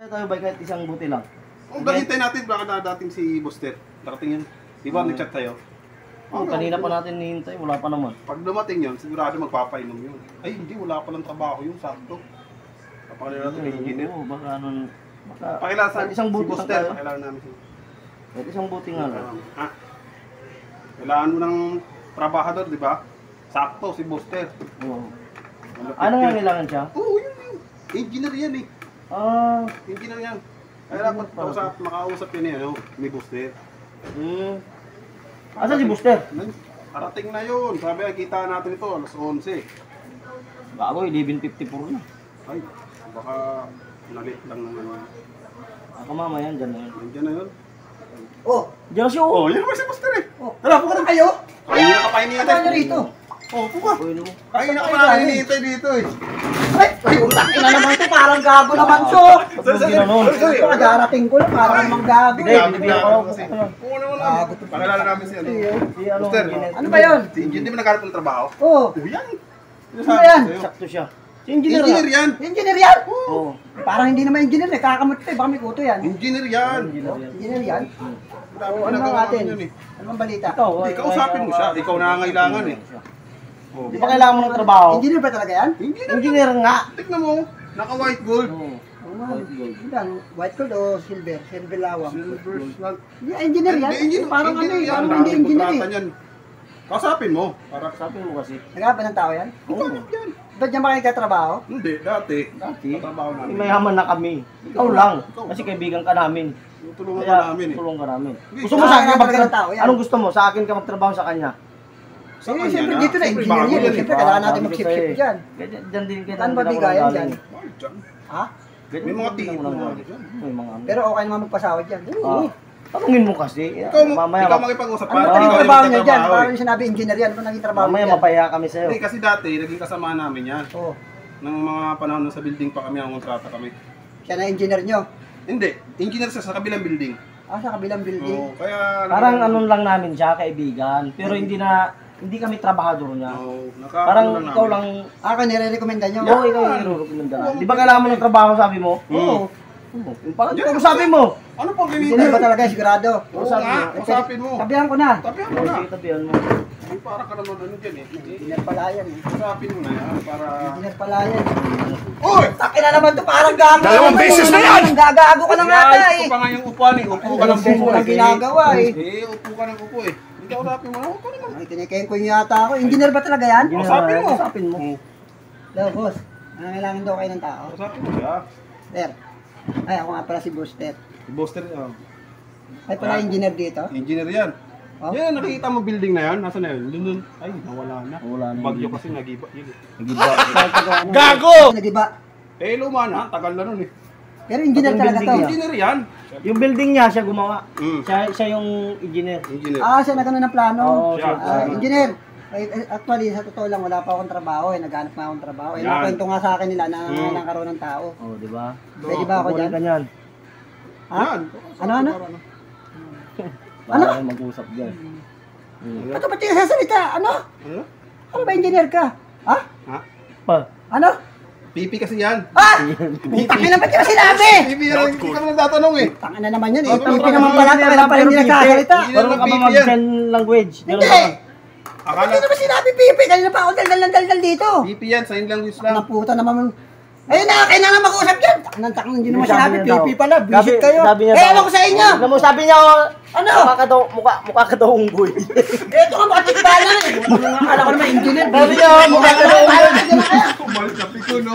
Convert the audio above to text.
Tayo ba kahit isang buti lang? Oh, bakit natin baka dadating si Buster. Darating yan. Di ba nag-chat tayo? Kanina pa natin nihintay, wala pa naman. Pag dumating yun, sigurado magpapainom yun. Ay, hindi, wala pa lang trabaho yung sakto. Kapakilala natin yung engineer. Oo, baka ano, baka Pakilala sa isang buti si Buster, tayo. pakilala namin siya. Kahit isang buti nga lang. Ha? Kailangan mo ng trabahador, di ba? Sakto si Buster. Oo. Malapit Ano nga yun. kailangan siya? Oo, yun yun. Engineer yan eh. Engineer yan. Kaya dapat makausap yun eh, ano, ni Buster. Asan si Buster? Parating na yun. Sabi, kita natin ito, alas 11. Bago, 11:54 na. Ay, baka nalit lang naman. Ako mamaya, dyan na yun. Nandiyan na yun. Oh, Diyan siya, Oh, yan naman si Buster eh. tara, puka na kayo. Kanina ka pa hinihintay. Ano nyo rito? Oh, puka. Uy, no. Kanina ka pa hinihintay dito eh. Ay, utang ina naman to, parang gago naman to. Darating ko lang, parang namang gago. Hindi, binibigyan ko. Oo naman lang. Pakilala namin si ano. Si ano, Buster. Ano ba yun? Si Engineer, di ba naghanap ng trabaho? Oh, Oh, yan. Ano ba yan? sakto siya. Si engineer Engineer yan. yan. Engineer yan? Oo. Parang hindi naman engineer eh, kakamot to eh, baka may kuto yan. Engineer yan. Engineer yan? Dami Ano ginagawa bang atin? namin yun eh. Ano bang balita? Ikaw, Hindi, kausapin mo siya. Ikaw nangangailangan eh. Oh. Di ba kailangan mo ng trabaho? Engineer ba talaga yan? Engineer. Engineer nga. Tignan mo. Naka-white gold. Oo. Yan, white gold o silver? Silver lawang. Silver slot. Hindi, engineer yan. Engineer, Parang ano eh, yan. parang hindi engineer Kontrata eh. niyan. Kausapin mo. Para Sabi mo kasi. Nagkapa ng tao yan? ikaw yan. Ba't niya ba nagtatrabaho? Hindi, dati. Dati, Katrabaho namin. mayaman na kami. Ikaw lang. Kasi kaibigan ka namin. Tutulungan ka Kaya, namin eh. tulong ka namin. Hindi, Gusto mo sa akin talaga ng tao yan. Anong gusto mo? Sa akin ka magtrabaho sa kanya? Sa kanya Siyempre na. dito na, Siyempre, engineer bago yan. yan eh. Siyempre kailangan natin Sabi ko mag-ship-ship sa'yo eh. dyan. Kaya dyan din kita. Ano ba bigayan dyan? Ay, dyan. Ha? May mga tipo nga dyan. May mga ano. Pero okay naman magpasawad dyan. Ah, tanungin mo kasi. Ikaw makipag-usap Ano para ba naging ikaw trabaho yung niya dyan? magtatrabaho Parang sinabi engineer yan. Ano naging trabaho mamaya niya dyan? mapaya kami sa'yo. Hindi, kasi dati, naging kasama namin yan. Oo. Nang mga panahon na sa building pa kami, ang kontrata kami. Siya na engineer nyo. Hindi, engineer siya sa kabilang building. Ah, sa kabilang building. Oo, kaya... Parang ano lang namin siya, kaibigan. Pero hindi kami trabahador niya. Oo, Parang ikaw lang. Ah, kaya nire-recommenda nyo? Oo, ikaw yung irurukomenda na. Di ba kailangan mo ng trabaho, sabi mo? Oo. Parang ikaw sabi mo. Ano pang Engineer ba ginita? talaga, sigurado? Oo nga, usapin mo. Sabihan ko na. Tabihan mo na. Sige, tabihan mo. Ay, para ka naman ano dyan eh. Engineer pala yan eh. Usapin mo na yan, para... Engineer pala yan. Uy! Takin na naman to, parang gago. Dalawang beses na yan! Gagago ka na nga Ayos eh. ko pa nga yung upuan eh. Upo ka ng Upo upo na ginagawa eh. Upo ka ng upo eh. Hindi ka usapin mo na, upo naman. Ay, tinikayin ko yung yata ako. Engineer ba talaga yan? Usapin mo. Usapin mo. Daw, boss. Nangailangan daw kayo ng tao. Usapin mo siya. Sir. Ay, ako nga pala si Buster. Si Buster, Ay, pala engineer dito. engineer yan. Oh? Yan, nakikita mo building na yan. Nasaan na yun? Dun. Ay, nawala na. Wala na. Bagyo kasi nagiba yun eh. Gago! Nagiba. Eh, luma na. Tagal na nun eh. Pero engineer Yung talaga building to. niya. Engineer yan. Yung building niya, siya gumawa. Mm. Siya yung engineer. Engineer. Ah, siya nagano ng plano. Oo, siya. Engineer. Ay, actually, sa totoo lang, wala pa akong trabaho eh. Naghanap na akong trabaho. Eh, Yan. nakwento nga sa akin nila na nangkaroon ng tao. Oh, di ba? Pwede ba ako dyan? Ganyan. Ha? Yan. Ano? Ano? Mag-usap dyan. Ba't ba't yung sasalita? Ano? Ano? Ano ba engineer ka? Ha? Ha? Pa. Ano? Pipi kasi yan. Ah! Takin na ba't yung sinabi? Pipi yan. Hindi ka naman tatanong eh. Takin na naman yan eh. Pero Pipi naman pala. Takin na pala hindi nagsasalita. Marunong ka ba Pipi yan. mag-sign language? Meron Hindi! ka ba? Akala, Hindi naman sinabi pipi. Kanina pa ako dal dito. pipi yan. Sign language Ang lang. puta naman. Ayun na, kailangan mag-usap dyan. Taknan, hindi naman sinabi niya daw. pipi pala. Visit kayo. Sabi niya Eh, daw. ewan ko sa inyo. Alam mo, sabi niya, Ano? mukha ka daw unggoy. Ito ka bakit ba na? Akala ko naman engineer. Sabi niya, mukha ka daw unggoy. Kumalit na piko, no?